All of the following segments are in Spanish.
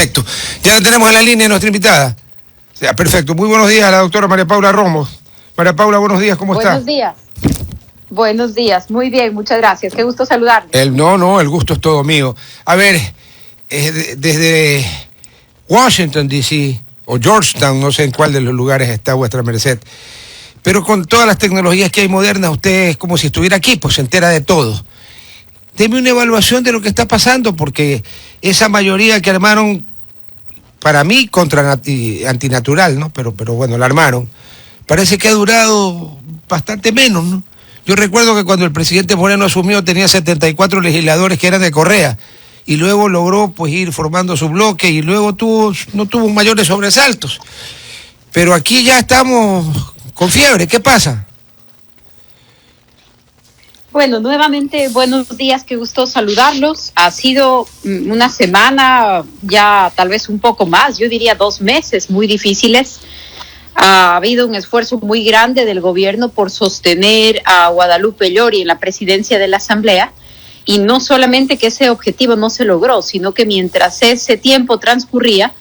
Perfecto. Ya la tenemos en la línea nuestra invitada. Ya, perfecto. Muy buenos días a la doctora María Paula Romo. María Paula, buenos días, ¿cómo está? Buenos días. Buenos días, muy bien, muchas gracias. Qué gusto saludarle. El gusto es todo mío. A ver, desde Washington, D.C., o Georgetown, no sé en cuál de los lugares está vuestra merced, pero con todas las tecnologías que hay modernas, usted es como si estuviera aquí, pues se entera de todo. Deme una evaluación de lo que está pasando, porque esa mayoría que armaron, para mí, antinatural, ¿no? Pero bueno, la armaron. Parece que ha durado bastante menos, ¿no? Yo recuerdo que cuando el presidente Moreno asumió tenía 74 legisladores que eran de Correa, y luego logró pues ir formando su bloque, y luego no tuvo mayores sobresaltos. Pero aquí ya estamos con fiebre, ¿qué pasa? Bueno, nuevamente, buenos días, qué gusto saludarlos. Ha sido una semana, ya tal vez un poco más, yo diría 2 meses muy difíciles. Ha habido un esfuerzo muy grande del gobierno por sostener a Guadalupe Llori en la presidencia de la Asamblea, y no solamente que ese objetivo no se logró, sino que mientras ese tiempo transcurría,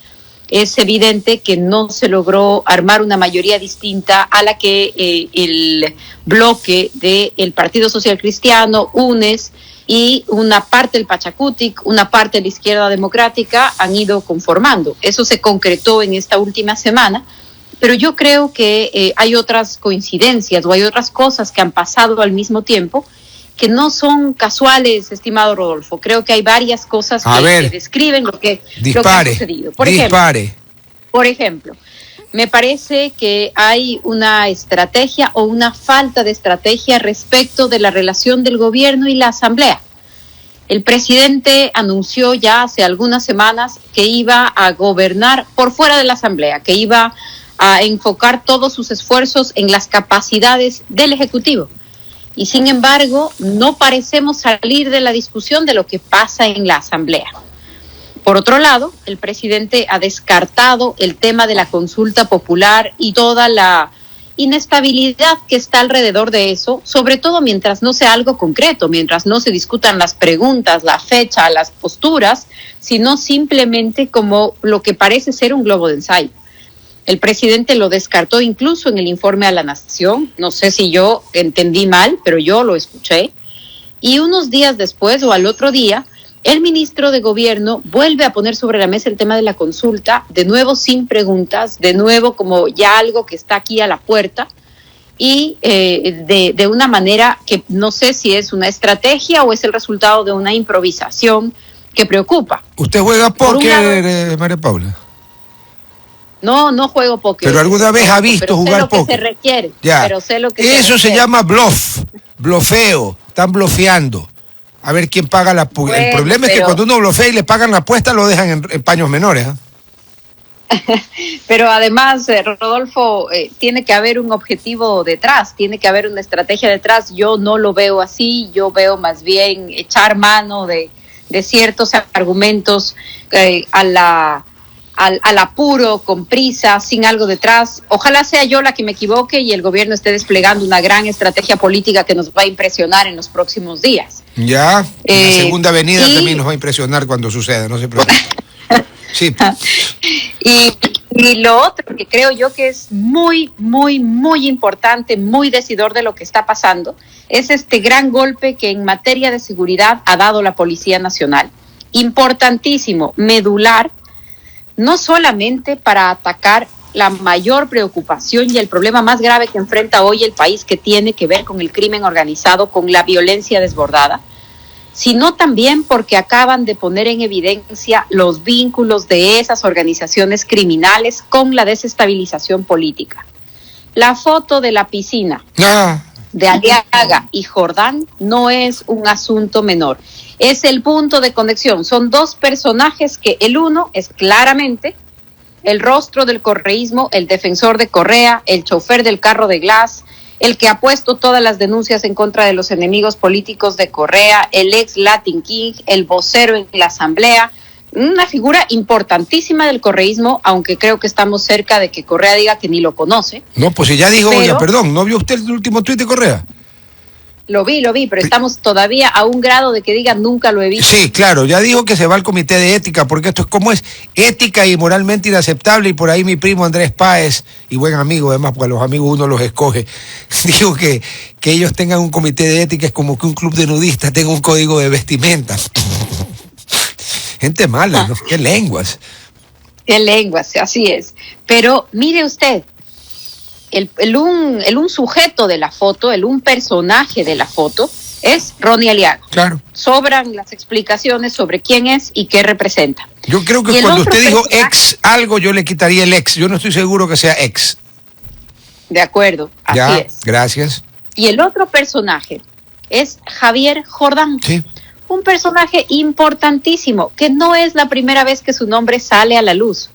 es evidente que no se logró armar una mayoría distinta a la que el bloque del Partido Social Cristiano, UNES y una parte del Pachacutic, una parte de la Izquierda Democrática han ido conformando. Eso se concretó en esta última semana, pero yo creo que hay otras coincidencias o hay otras cosas que han pasado al mismo tiempo que no son casuales, estimado Rodolfo. Creo que hay varias cosas que describen lo que ha sucedido. Por ejemplo, me parece que hay una estrategia o una falta de estrategia respecto de la relación del gobierno y la Asamblea. El presidente anunció ya hace algunas semanas que iba a gobernar por fuera de la Asamblea, que iba a enfocar todos sus esfuerzos en las capacidades del Ejecutivo. Y sin embargo, no parecemos salir de la discusión de lo que pasa en la Asamblea. Por otro lado, el presidente ha descartado el tema de la consulta popular y toda la inestabilidad que está alrededor de eso, sobre todo mientras no sea algo concreto, mientras no se discutan las preguntas, la fecha, las posturas, sino simplemente como lo que parece ser un globo de ensayo. El presidente lo descartó incluso en el informe a la Nación. No sé si yo entendí mal, pero yo lo escuché. Y unos días después o al otro día, el ministro de Gobierno vuelve a poner sobre la mesa el tema de la consulta, de nuevo sin preguntas, de nuevo como ya algo que está aquí a la puerta, y de una manera que no sé si es una estrategia o es el resultado de una improvisación que preocupa. ¿Usted juega póker, María Paula? No juego póker. Pero alguna vez ha visto jugar póker. Sé lo que se requiere. Ya. Pero sé lo que eso se llama blofeo. Están blofeando. A ver quién paga la apuesta. El problema es que cuando uno blofea y le pagan la apuesta, lo dejan en paños menores. Pero además, Rodolfo, tiene que haber un objetivo detrás, tiene que haber una estrategia detrás. Yo no lo veo así, yo veo más bien echar mano de ciertos argumentos al apuro, con prisa, sin algo detrás. Ojalá sea yo la que me equivoque y el gobierno esté desplegando una gran estrategia política que nos va a impresionar en los próximos días. Ya, la segunda avenida también nos va a impresionar cuando suceda, no se preocupe. Sí. Y lo otro que creo yo que es muy, muy, muy importante, muy decidor de lo que está pasando, es este gran golpe que en materia de seguridad ha dado la Policía Nacional. Importantísimo, medular, no solamente para atacar la mayor preocupación y el problema más grave que enfrenta hoy el país, que tiene que ver con el crimen organizado, con la violencia desbordada, sino también porque acaban de poner en evidencia los vínculos de esas organizaciones criminales con la desestabilización política. La foto de la piscina de Aliaga y Jordán no es un asunto menor. Es el punto de conexión. Son dos personajes que el uno es claramente el rostro del correísmo, el defensor de Correa, el chofer del carro de Glass, el que ha puesto todas las denuncias en contra de los enemigos políticos de Correa, el ex Latin King, el vocero en la Asamblea, una figura importantísima del correísmo, aunque creo que estamos cerca de que Correa diga que ni lo conoce. No, pues ya dijo, perdón, ¿no vio usted el último tuit de Correa? Lo vi, pero estamos todavía a un grado de que digan nunca lo he visto. Sí, claro, ya dijo que se va al comité de ética, porque esto es como es ética y moralmente inaceptable, y por ahí mi primo Andrés Páez, y buen amigo además, porque a los amigos uno los escoge, dijo que ellos tengan un comité de ética es como que un club de nudistas tenga un código de vestimenta. Gente mala, ¿no? Qué lenguas. Qué lenguas, así es. Pero mire usted, un sujeto de la foto, un personaje de la foto, es Ronnie Aliaga. Claro. Sobran las explicaciones sobre quién es y qué representa. Yo creo que cuando usted dijo ex algo, yo le quitaría el ex. Yo no estoy seguro que sea ex. De acuerdo, así ya, es. Gracias. Y el otro personaje es Javier Jordán. Sí. Un personaje importantísimo, que no es la primera vez que su nombre sale a la luz.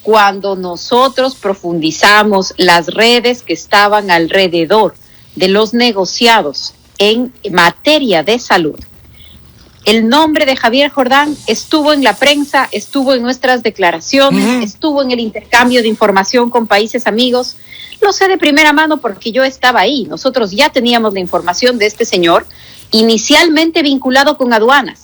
Cuando nosotros profundizamos las redes que estaban alrededor de los negociados en materia de salud, el nombre de Javier Jordán estuvo en la prensa, estuvo en nuestras declaraciones, estuvo en el intercambio de información con países amigos. Lo sé de primera mano porque yo estaba ahí. Nosotros ya teníamos la información de este señor, inicialmente vinculado con aduanas,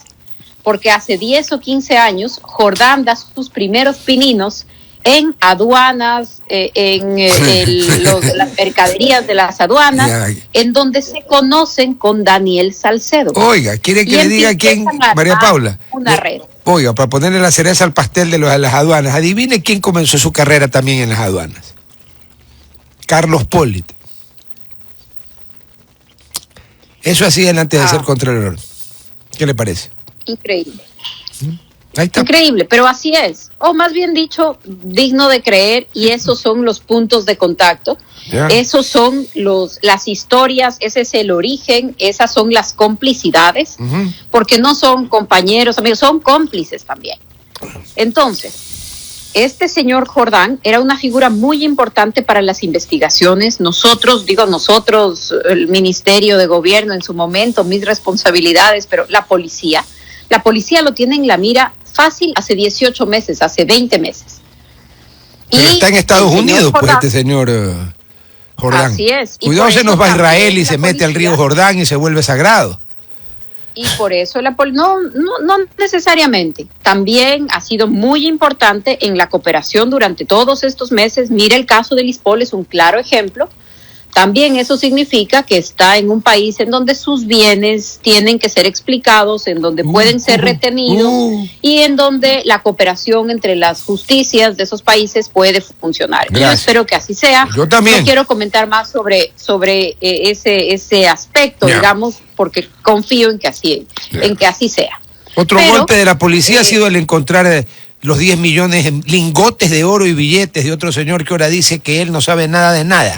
porque hace 10 o 15 años Jordán da sus primeros pininos en aduanas, las mercaderías de las aduanas, en donde se conocen con Daniel Salcedo. Oiga, ¿quiere que le diga quién? María Paula. Una red. Oiga, para ponerle la cereza al pastel de las aduanas, adivine quién comenzó su carrera también en las aduanas. Carlos Pollitt. Eso hacía antes de ser Contralor. ¿Qué le parece? Increíble. Ahí está. Increíble, pero así es. O más bien dicho, digno de creer, y esos son los puntos de contacto. Yeah. Esos son las historias, ese es el origen, esas son las complicidades, porque no son compañeros, amigos, son cómplices también. Entonces, este señor Jordán era una figura muy importante para las investigaciones. Nosotros, el Ministerio de Gobierno en su momento, mis responsabilidades, pero la policía lo tiene en la mira fácil hace 18 meses, hace 20 meses. Pero está en Estados Unidos, pues, este señor Jordán. Así es. Cuidado, se nos va a Israel y se mete al río Jordán y se vuelve sagrado. Y por eso no necesariamente. También ha sido muy importante en la cooperación durante todos estos meses. Mira, el caso de Lispol es un claro ejemplo. También eso significa que está en un país en donde sus bienes tienen que ser explicados, en donde pueden ser retenidos y en donde la cooperación entre las justicias de esos países puede funcionar. Gracias. Yo espero que así sea. Yo también. No quiero comentar más sobre ese aspecto, digamos, porque confío en que así sea. Otro golpe de la policía ha sido el encontrar los 10 millones en lingotes de oro y billetes de otro señor que ahora dice que él no sabe nada de nada.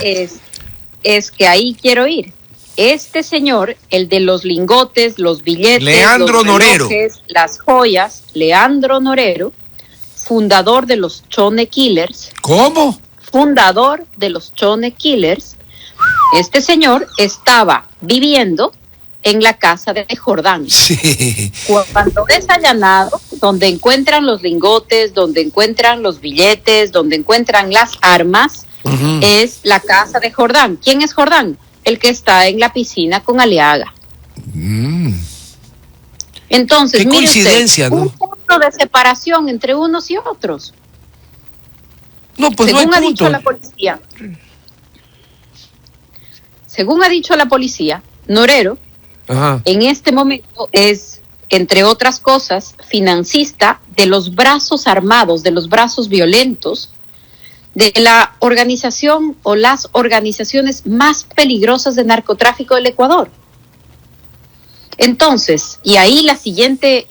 Es que ahí quiero ir. Este señor, el de los lingotes, los billetes, Leandro los relojes, las joyas, Leandro Norero, fundador de los Chone Killers. ¿Cómo? Fundador de los Chone Killers. Este señor estaba viviendo en la casa de Jordán. Sí. Cuando es allanado, donde encuentran los lingotes, donde encuentran los billetes, donde encuentran las armas, es la casa de Jordán. ¿Quién es Jordán? El que está en la piscina con Aliaga. Entonces, qué coincidencia, usted, ¿no? Un punto de separación entre unos y otros. No, pues según no hay ha dicho la policía. Según ha dicho la policía, Norero, en este momento es, entre otras cosas, financista de los brazos armados, de los brazos violentos, de la organización o las organizaciones más peligrosas de narcotráfico del Ecuador. Entonces, y ahí la siguiente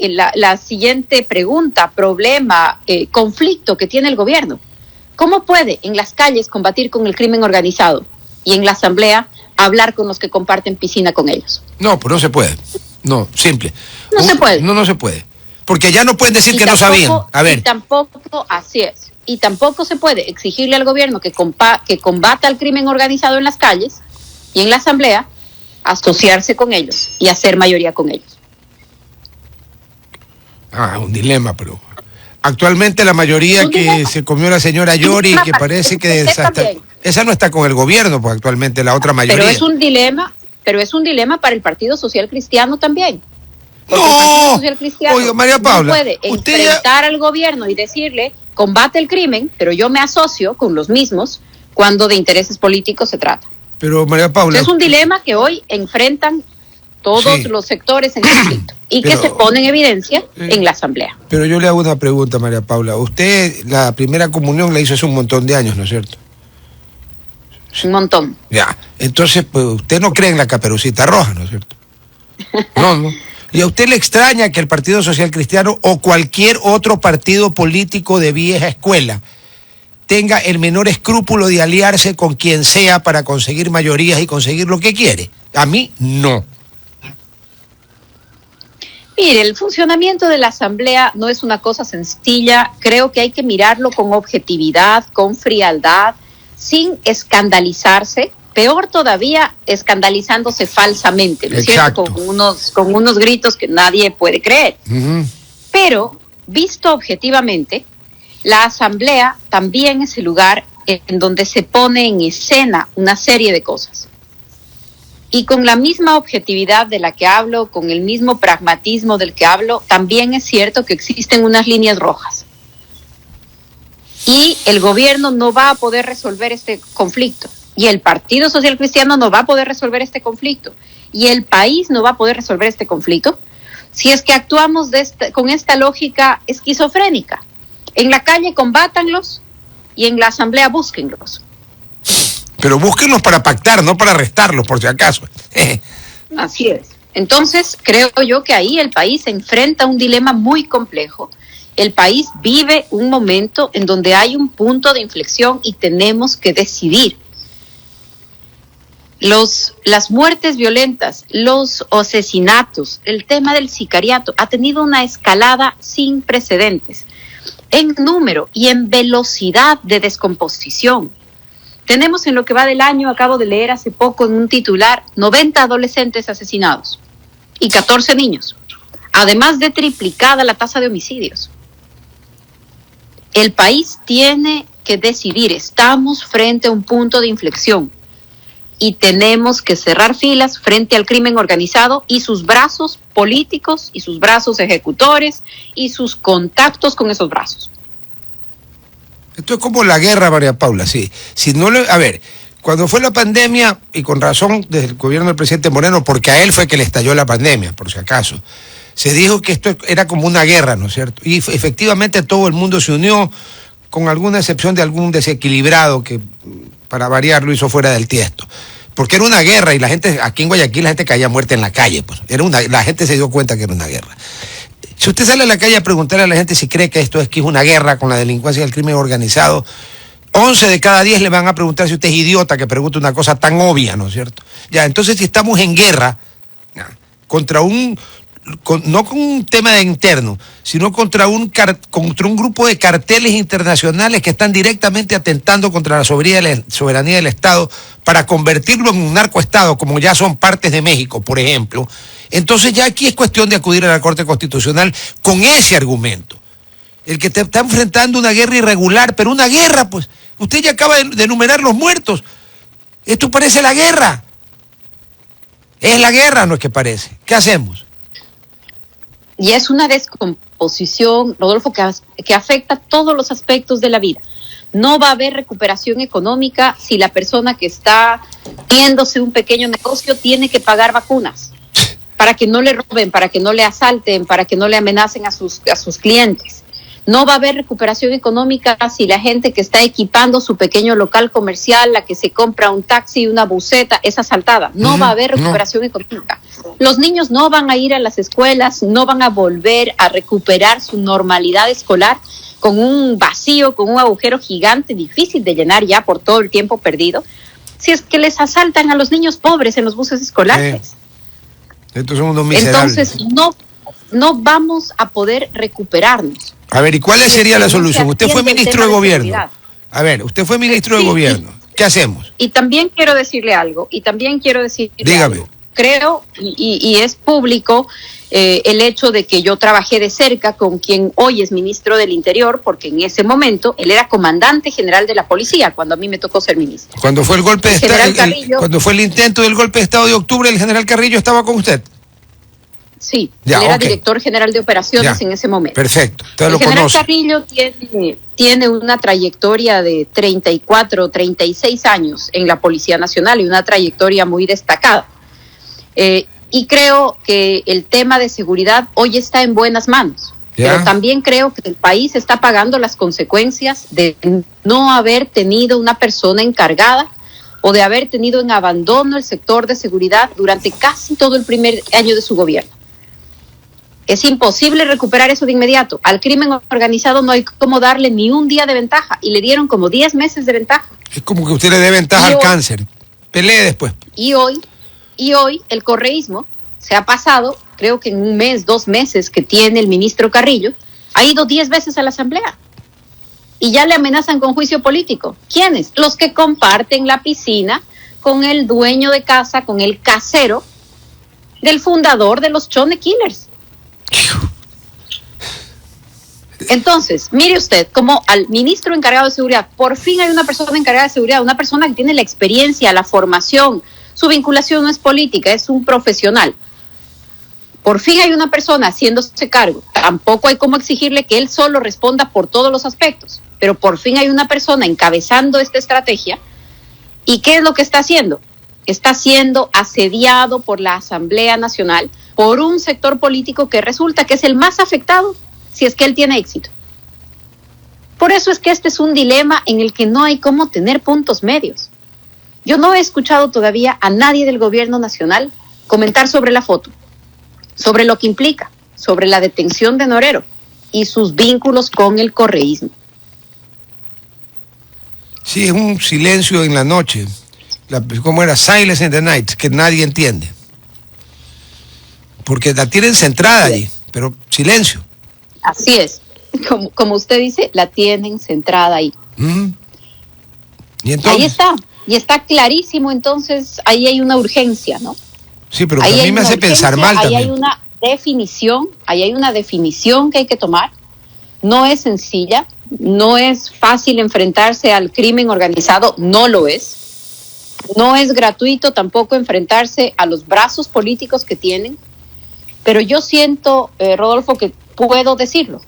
pregunta, problema, conflicto que tiene el gobierno. ¿Cómo puede en las calles combatir con el crimen organizado y en la asamblea hablar con los que comparten piscina con ellos? No, pues no se puede. No, simple. No se puede. No se puede. Porque ya no pueden decir que no sabían. A ver. Y tampoco, así es. Y tampoco se puede exigirle al gobierno que combata el crimen organizado en las calles y en la asamblea, asociarse con ellos y hacer mayoría con ellos. Un dilema, pero actualmente la mayoría que se comió la señora Yori, que parece que esa no está con el gobierno, pues actualmente la otra mayoría. Pero es un dilema pero es un dilema para el Partido Social Cristiano también. Porque el Partido Social Cristiano oiga, María Paula, no puede enfrentar al gobierno y decirle, combate el crimen, pero yo me asocio con los mismos cuando de intereses políticos se trata. Pero María Paula, es un dilema que hoy enfrentan todos los sectores en conflicto y que se pone en evidencia en la Asamblea. Pero yo le hago una pregunta, María Paula. Usted la primera comunión la hizo hace un montón de años, ¿no es cierto? Un montón. Ya, entonces pues usted no cree en la Caperucita Roja, ¿no es cierto? No. ¿Y a usted le extraña que el Partido Social Cristiano o cualquier otro partido político de vieja escuela tenga el menor escrúpulo de aliarse con quien sea para conseguir mayorías y conseguir lo que quiere? A mí no. Mire, el funcionamiento de la Asamblea no es una cosa sencilla. Creo que hay que mirarlo con objetividad, con frialdad, sin escandalizarse. Peor todavía, escandalizándose falsamente, ¿no es cierto? Con unos gritos que nadie puede creer. Uh-huh. Pero, visto objetivamente, la Asamblea también es el lugar en donde se pone en escena una serie de cosas. Y con la misma objetividad de la que hablo, con el mismo pragmatismo del que hablo, también es cierto que existen unas líneas rojas. Y el gobierno no va a poder resolver este conflicto. Y el Partido Social Cristiano no va a poder resolver este conflicto. Y el país no va a poder resolver este conflicto si es que actuamos con esta lógica esquizofrénica. En la calle combátanlos y en la Asamblea búsquenlos. Pero búsquenlos para pactar, no para arrestarlos, por si acaso. Así es. Entonces, creo yo que ahí el país se enfrenta a un dilema muy complejo. El país vive un momento en donde hay un punto de inflexión y tenemos que decidir. Las muertes violentas, los asesinatos, el tema del sicariato ha tenido una escalada sin precedentes en número y en velocidad de descomposición. Tenemos en lo que va del año, acabo de leer hace poco en un titular, 90 adolescentes asesinados y 14 niños, además de triplicada la tasa de homicidios. El país tiene que decidir, estamos frente a un punto de inflexión. Y tenemos que cerrar filas frente al crimen organizado y sus brazos políticos y sus brazos ejecutores y sus contactos con esos brazos. Esto es como la guerra, María Paula, sí. Si no a ver, cuando fue la pandemia, y con razón desde el gobierno del presidente Moreno, porque a él fue que le estalló la pandemia, por si acaso, se dijo que esto era como una guerra, ¿no es cierto? Y efectivamente todo el mundo se unió, con alguna excepción de algún desequilibrado que, para variar, lo hizo fuera del tiesto. Porque era una guerra y la gente, aquí en Guayaquil la gente caía muerta en la calle, pues. La gente se dio cuenta que era una guerra. Si usted sale a la calle a preguntarle a la gente si cree que esto es una guerra con la delincuencia y el crimen organizado, 11 de cada 10 le van a preguntar si usted es idiota que pregunte una cosa tan obvia, ¿no es cierto? Ya, entonces si estamos en guerra contra no con un tema interno, sino contra un grupo de carteles internacionales que están directamente atentando contra la soberanía del Estado para convertirlo en un narcoestado, como ya son partes de México, por ejemplo. Entonces ya aquí es cuestión de acudir a la Corte Constitucional con ese argumento. El que te está enfrentando una guerra irregular, pero una guerra, pues, usted ya acaba de enumerar los muertos. Esto parece la guerra. Es la guerra, no es que parece. ¿Qué hacemos? Y es una descomposición, Rodolfo, que afecta todos los aspectos de la vida. No va a haber recuperación económica si la persona que está viéndose un pequeño negocio tiene que pagar vacunas para que no le roben, para que no le asalten, para que no le amenacen a sus clientes. No va a haber recuperación económica si la gente que está equipando su pequeño local comercial, la que se compra un taxi, una buseta, es asaltada. No va a haber recuperación económica. Los niños no van a ir a las escuelas, no van a volver a recuperar su normalidad escolar con un vacío, con un agujero gigante, difícil de llenar ya por todo el tiempo perdido, si es que les asaltan a los niños pobres en los buses escolares. Estos son unos miserables. Entonces, no vamos a poder recuperarnos. A ver, ¿y cuál sería la solución? Usted fue ministro de gobierno. A ver, usted fue ministro de gobierno. ¿Qué hacemos? Y también quiero decirle algo, Dígame. Creo, y es público, el hecho de que yo trabajé de cerca con quien hoy es ministro del Interior, porque en ese momento él era comandante general de la policía cuando a mí me tocó ser ministro. Cuando fue el golpe de Estado, cuando fue el intento del golpe de Estado de octubre, el general Carrillo estaba con usted. Sí, él era director general de operaciones en ese momento. Perfecto, el general Carrillo tiene una trayectoria de 34, 36 años en la Policía Nacional y una trayectoria muy destacada. Y creo que el tema de seguridad hoy está en buenas manos. Pero también creo que el país está pagando las consecuencias de no haber tenido una persona encargada o de haber tenido en abandono el sector de seguridad durante casi todo el primer año de su gobierno. Es imposible recuperar eso de inmediato. Al crimen organizado no hay cómo darle ni un día de ventaja y le dieron como 10 meses de ventaja. Es como que usted le dé ventaja al cáncer. Pelee después. Y hoy el correísmo se ha pasado, creo que en un mes, 2 meses que tiene el ministro Carrillo, ha ido 10 veces a la asamblea. Y ya le amenazan con juicio político. ¿Quiénes? Los que comparten la piscina con el dueño de casa, con el casero del fundador de los Chone Killers. Entonces, mire usted, como al ministro encargado de seguridad, por fin hay una persona encargada de seguridad, una persona que tiene la experiencia, la formación, su vinculación no es política, es un profesional. Por fin hay una persona haciéndose cargo. Tampoco hay cómo exigirle que él solo responda por todos los aspectos, pero por fin hay una persona encabezando esta estrategia. ¿Y qué es lo que está haciendo? Está siendo asediado por la Asamblea Nacional, por un sector político que resulta que es el más afectado si es que él tiene éxito. Por eso es que este es un dilema en el que no hay cómo tener puntos medios. Yo no he escuchado todavía a nadie del gobierno nacional comentar sobre la foto, sobre lo que implica, sobre la detención de Norero y sus vínculos con el correísmo. Sí, es un silencio en la noche. ¿Cómo era? Silence in the night, que nadie entiende. Porque la tienen centrada allí, pero silencio. Así es. Como usted dice, la tienen centrada ahí. ¿Y entonces? Ahí está. Y está clarísimo, entonces, ahí hay una urgencia, ¿no? Sí, pero ahí a mí me hace pensar mal también. Ahí hay una definición que hay que tomar. No es sencilla, no es fácil enfrentarse al crimen organizado, no lo es. No es gratuito tampoco enfrentarse a los brazos políticos que tienen. Pero yo siento, Rodolfo, que puedo decirlo,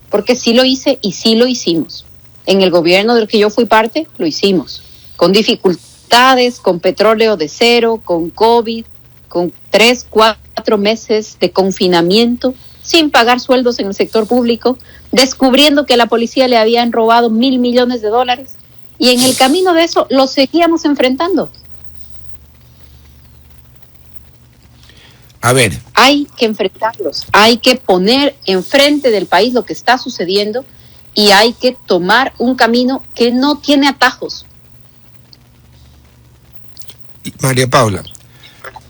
porque sí lo hice y sí lo hicimos. En el gobierno del que yo fui parte, lo hicimos. Con dificultades, con petróleo de cero, con COVID, con 3, 4 meses de confinamiento, sin pagar sueldos en el sector público, descubriendo que a la policía le habían robado $1,000 millones. Y en el camino de eso lo seguíamos enfrentando. A ver. Hay que enfrentarlos, hay que poner enfrente del país lo que está sucediendo y hay que tomar un camino que no tiene atajos. María Paula,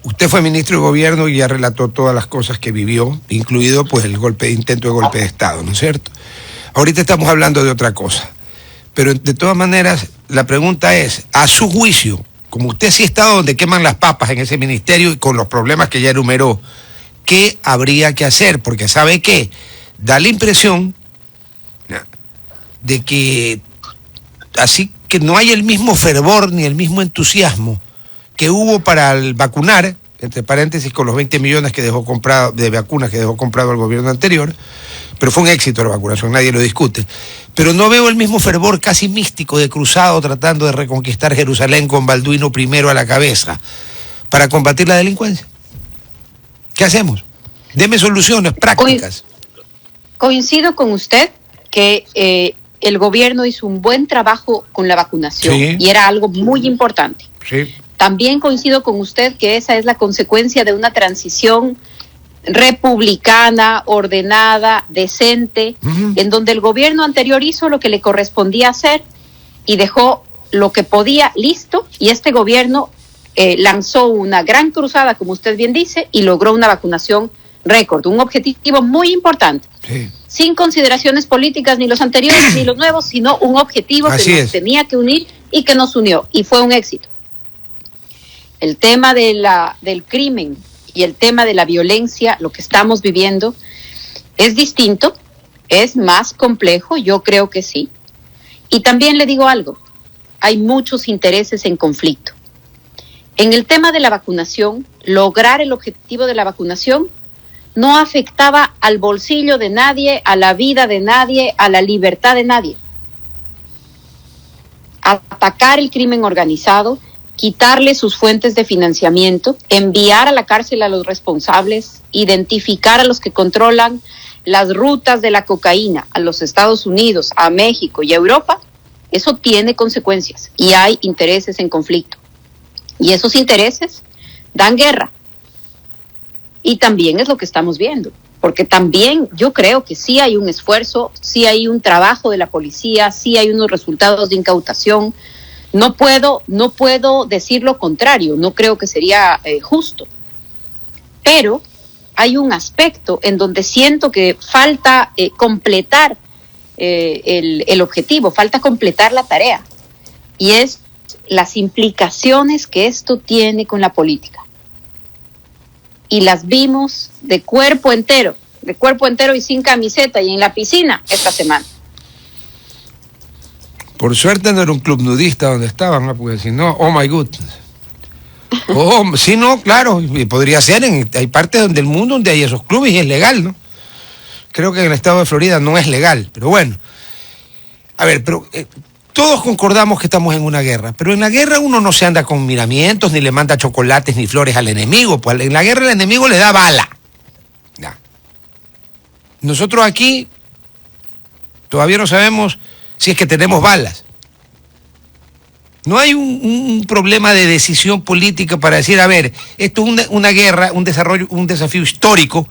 usted fue ministro de gobierno y ya relató todas las cosas que vivió, incluido pues el intento de golpe de Estado, ¿no es cierto? Ahorita estamos hablando de otra cosa, pero de todas maneras la pregunta es, a su juicio, como usted sí ha estado donde queman las papas en ese ministerio y con los problemas que ya enumeró, ¿qué habría que hacer? Porque ¿sabe qué? Da la impresión de que así que no hay el mismo fervor ni el mismo entusiasmo que hubo para el vacunar, entre paréntesis, con los 20 millones que dejó comprado de vacunas que dejó comprado el gobierno anterior, pero fue un éxito la vacunación, nadie lo discute. Pero no veo el mismo fervor casi místico de Cruzado tratando de reconquistar Jerusalén con Balduino I a la cabeza para combatir la delincuencia. ¿Qué hacemos? Deme soluciones prácticas. Coincido con usted que el gobierno hizo un buen trabajo con la vacunación, sí, y era algo muy importante. Sí. También coincido con usted que esa es la consecuencia de una transición republicana, ordenada, decente, en donde el gobierno anterior hizo lo que le correspondía hacer y dejó lo que podía listo, y este gobierno lanzó una gran cruzada, como usted bien dice, y logró una vacunación récord, un objetivo muy importante, sí, sin consideraciones políticas ni los anteriores ni los nuevos, sino un objetivo que nos tenía que unir y que nos unió, y fue un éxito. El tema del crimen y el tema de la violencia, lo que estamos viviendo, es distinto, es más complejo, yo creo que sí. Y también le digo algo, hay muchos intereses en conflicto. En el tema de la vacunación, lograr el objetivo de la vacunación no afectaba al bolsillo de nadie, a la vida de nadie, a la libertad de nadie. Atacar el crimen organizado, quitarle sus fuentes de financiamiento, enviar a la cárcel a los responsables, identificar a los que controlan las rutas de la cocaína a los Estados Unidos, a México y a Europa, eso tiene consecuencias y hay intereses en conflicto. Y esos intereses dan guerra. Y también es lo que estamos viendo, porque también yo creo que sí hay un esfuerzo, sí hay un trabajo de la policía, sí hay unos resultados de incautación. No puedo decir lo contrario, no creo que sería justo. Pero hay un aspecto en donde siento que falta completar el objetivo, falta completar la tarea, y es las implicaciones que esto tiene con la política. Y las vimos de cuerpo entero y sin camiseta y en la piscina esta semana. Por suerte no era un club nudista donde estaban, ¿no? Porque si no, oh my goodness. Oh, sí, no, claro, podría ser, hay partes del mundo donde hay esos clubes y es legal, ¿no? Creo que en el estado de Florida no es legal, pero bueno. A ver, pero todos concordamos que estamos en una guerra, pero en la guerra uno no se anda con miramientos, ni le manda chocolates ni flores al enemigo, pues en la guerra el enemigo le da bala. Ya. Nosotros aquí todavía no sabemos si es que tenemos balas. No hay un problema de decisión política para decir, a ver, esto es una guerra, un desafío histórico,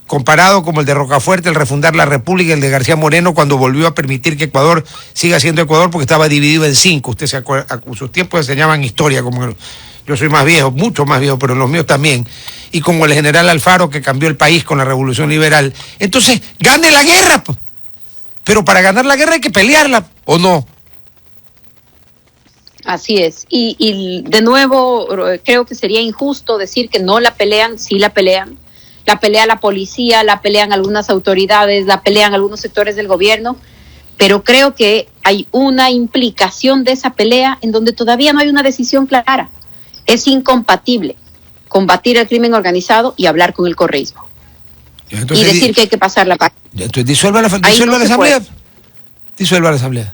comparado como el de Rocafuerte, el refundar la República, el de García Moreno, cuando volvió a permitir que Ecuador siga siendo Ecuador, porque estaba dividido en 5. Usted se acuerda, sus tiempos enseñaban historia, como yo soy más viejo, mucho más viejo, pero los míos también, y como el general Alfaro, que cambió el país con la Revolución Liberal. Entonces, gane la guerra, pero para ganar la guerra hay que pelearla, ¿o no? Así es, y de nuevo creo que sería injusto decir que no la pelean, sí la pelean. La pelea la policía, la pelean algunas autoridades, la pelean algunos sectores del gobierno, pero creo que hay una implicación de esa pelea en donde todavía no hay una decisión clara. Es incompatible combatir el crimen organizado y hablar con el correísmo. Y decir que hay que pasar la página. Entonces disuelva la asamblea. Disuelva la asamblea.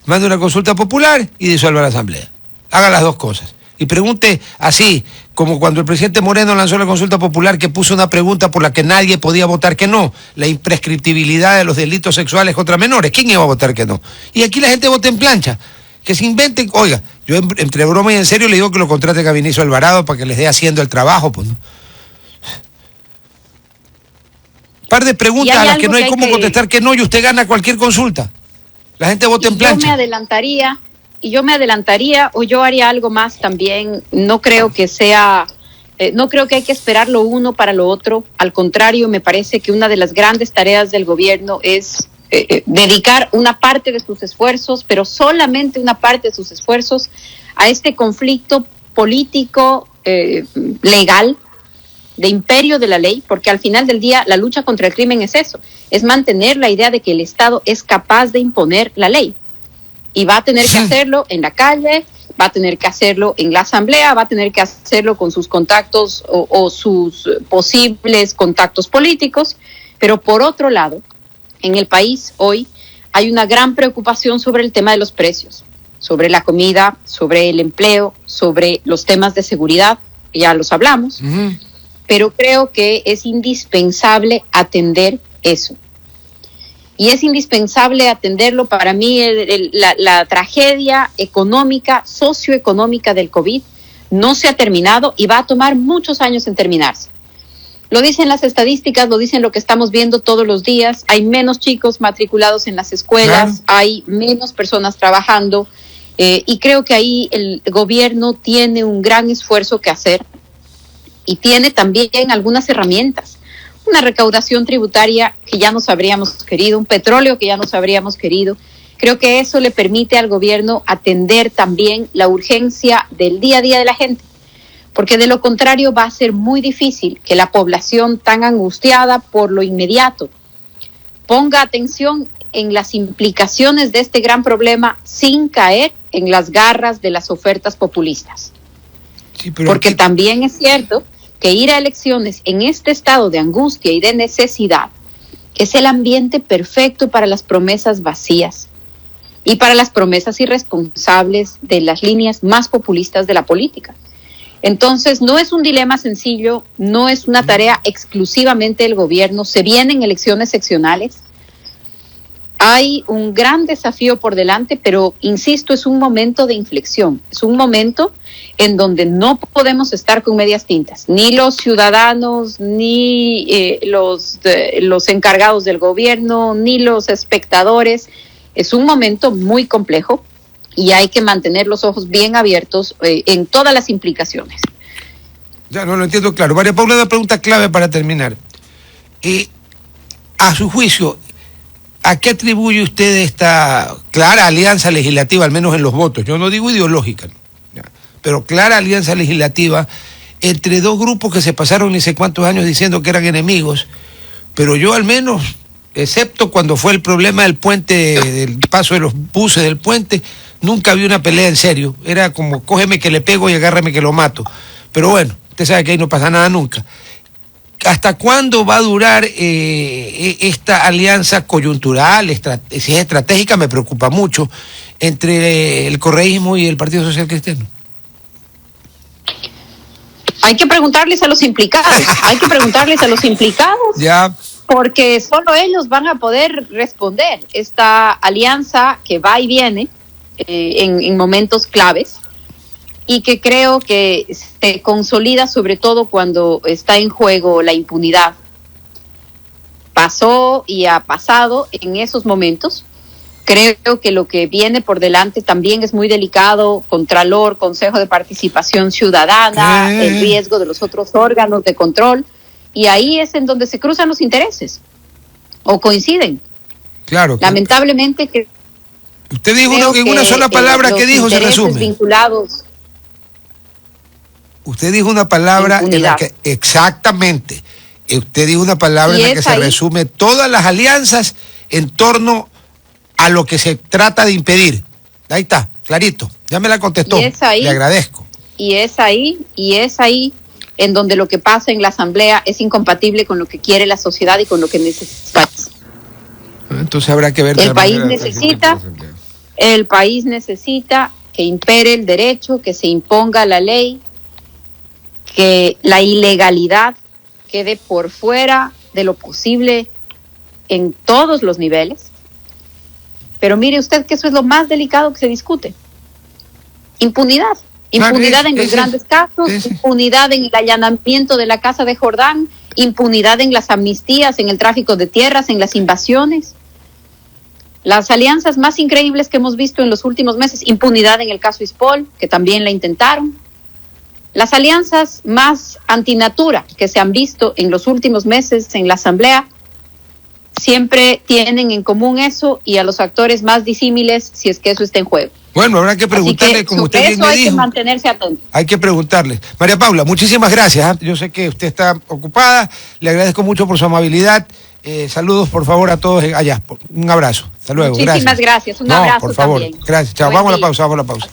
Mande una consulta popular y disuelva la asamblea. Haga las dos cosas. Y pregunte así, como cuando el presidente Moreno lanzó la consulta popular, que puso una pregunta por la que nadie podía votar que no, la imprescriptibilidad de los delitos sexuales contra menores. ¿Quién iba a votar que no? Y aquí la gente vota en plancha. Que se inventen, oiga, yo entre broma y en serio le digo que lo contraten a Vinicio Alvarado para que les dé haciendo el trabajo, pues, ¿no? Par de preguntas a las que no hay cómo contestar que no, y usted gana cualquier consulta. La gente vota en plancha. Yo me adelantaría o yo haría algo más también. No creo que no creo que hay que esperar lo uno para lo otro. Al contrario, me parece que una de las grandes tareas del gobierno es dedicar una parte de sus esfuerzos, pero solamente una parte de sus esfuerzos, a este conflicto político, legal, de imperio de la ley, porque al final del día la lucha contra el crimen es eso, es mantener la idea de que el Estado es capaz de imponer la ley. Y va a tener que hacerlo en la calle, va a tener que hacerlo en la asamblea, va a tener que hacerlo con sus contactos o sus posibles contactos políticos. Pero por otro lado, en el país hoy hay una gran preocupación sobre el tema de los precios, sobre la comida, sobre el empleo, sobre los temas de seguridad, ya los hablamos, pero creo que es indispensable atender eso. Y es indispensable atenderlo. Para mí la tragedia económica, socioeconómica del COVID no se ha terminado y va a tomar muchos años en terminarse. Lo dicen las estadísticas, lo dicen lo que estamos viendo todos los días. Hay menos chicos matriculados en las escuelas, hay menos personas trabajando y creo que ahí el gobierno tiene un gran esfuerzo que hacer y tiene también algunas herramientas. Una recaudación tributaria que ya nos habríamos querido, un petróleo que ya nos habríamos querido. Creo que eso le permite al gobierno atender también la urgencia del día a día de la gente. porque de lo contrario va a ser muy difícil que la población tan angustiada por lo inmediato ponga atención en las implicaciones de este gran problema sin caer en las garras de las ofertas populistas. Sí, porque también es cierto que ir a elecciones en este estado de angustia y de necesidad es el ambiente perfecto para las promesas vacías y para las promesas irresponsables de las líneas más populistas de la política. Entonces, no es un dilema sencillo, no es una tarea exclusivamente del gobierno, se vienen elecciones seccionales. Hay un gran desafío por delante, pero insisto, es un momento de inflexión, es un momento en donde no podemos estar con medias tintas, ni los ciudadanos, ni los encargados del gobierno, ni los espectadores. Es un momento muy complejo y hay que mantener los ojos bien abiertos en todas las implicaciones. Ya no lo entiendo claro. María Paula, una pregunta clave para terminar. A su juicio, ¿a qué atribuye usted esta clara alianza legislativa, al menos en los votos? Yo no digo ideológica, pero clara alianza legislativa entre dos grupos que se pasaron ni sé cuántos años diciendo que eran enemigos, pero yo al menos, excepto cuando fue el problema del puente, del paso de los buses del puente, nunca vi una pelea en serio. Era como, cógeme que le pego y agárrame que lo mato. Pero bueno, usted sabe que ahí no pasa nada nunca. ¿Hasta cuándo va a durar esta alianza coyuntural, si es estratégica, me preocupa mucho, entre el correísmo y el Partido Social Cristiano? Hay que preguntarles a los implicados, Ya. Porque solo ellos van a poder responder. Esta alianza que va y viene en momentos claves, y que creo que se consolida sobre todo cuando está en juego la impunidad. Pasó y ha pasado en esos momentos. Creo que lo que viene por delante también es muy delicado: Contralor, Consejo de Participación Ciudadana, el riesgo de los otros órganos de control, y ahí es en donde se cruzan los intereses, o coinciden. Claro. Lamentablemente que... Usted dijo en una sola palabra que dijo, se resume. Vinculados. Usted dijo una palabra en la que, exactamente, usted dijo una palabra en la que se resume todas las alianzas en torno a lo que se trata de impedir. Ahí está, clarito, ya me la contestó, le agradezco. Y es ahí en donde lo que pasa en la Asamblea es incompatible con lo que quiere la sociedad y con lo que necesita. Entonces habrá que ver. El país necesita que impere el derecho, que se imponga la ley, que la ilegalidad quede por fuera de lo posible en todos los niveles. Pero mire usted que eso es lo más delicado que se discute. Impunidad. Impunidad en los grandes casos, impunidad en el allanamiento de la Casa de Jordán, impunidad en las amnistías, en el tráfico de tierras, en las invasiones. Las alianzas más increíbles que hemos visto en los últimos meses, impunidad en el caso Ispol, que también la intentaron. Las alianzas más antinatura que se han visto en los últimos meses en la Asamblea siempre tienen en común eso, y a los actores más disímiles, si es que eso está en juego. Bueno, habrá que preguntarle, como usted bien me dijo. Hay que mantenerse atento. Hay que preguntarle. María Paula, muchísimas gracias. Yo sé que usted está ocupada, le agradezco mucho por su amabilidad. Saludos, por favor, a todos allá. Un abrazo. Hasta luego. Muchísimas gracias. Un abrazo por favor. También. Gracias. Chao. Vamos a la pausa.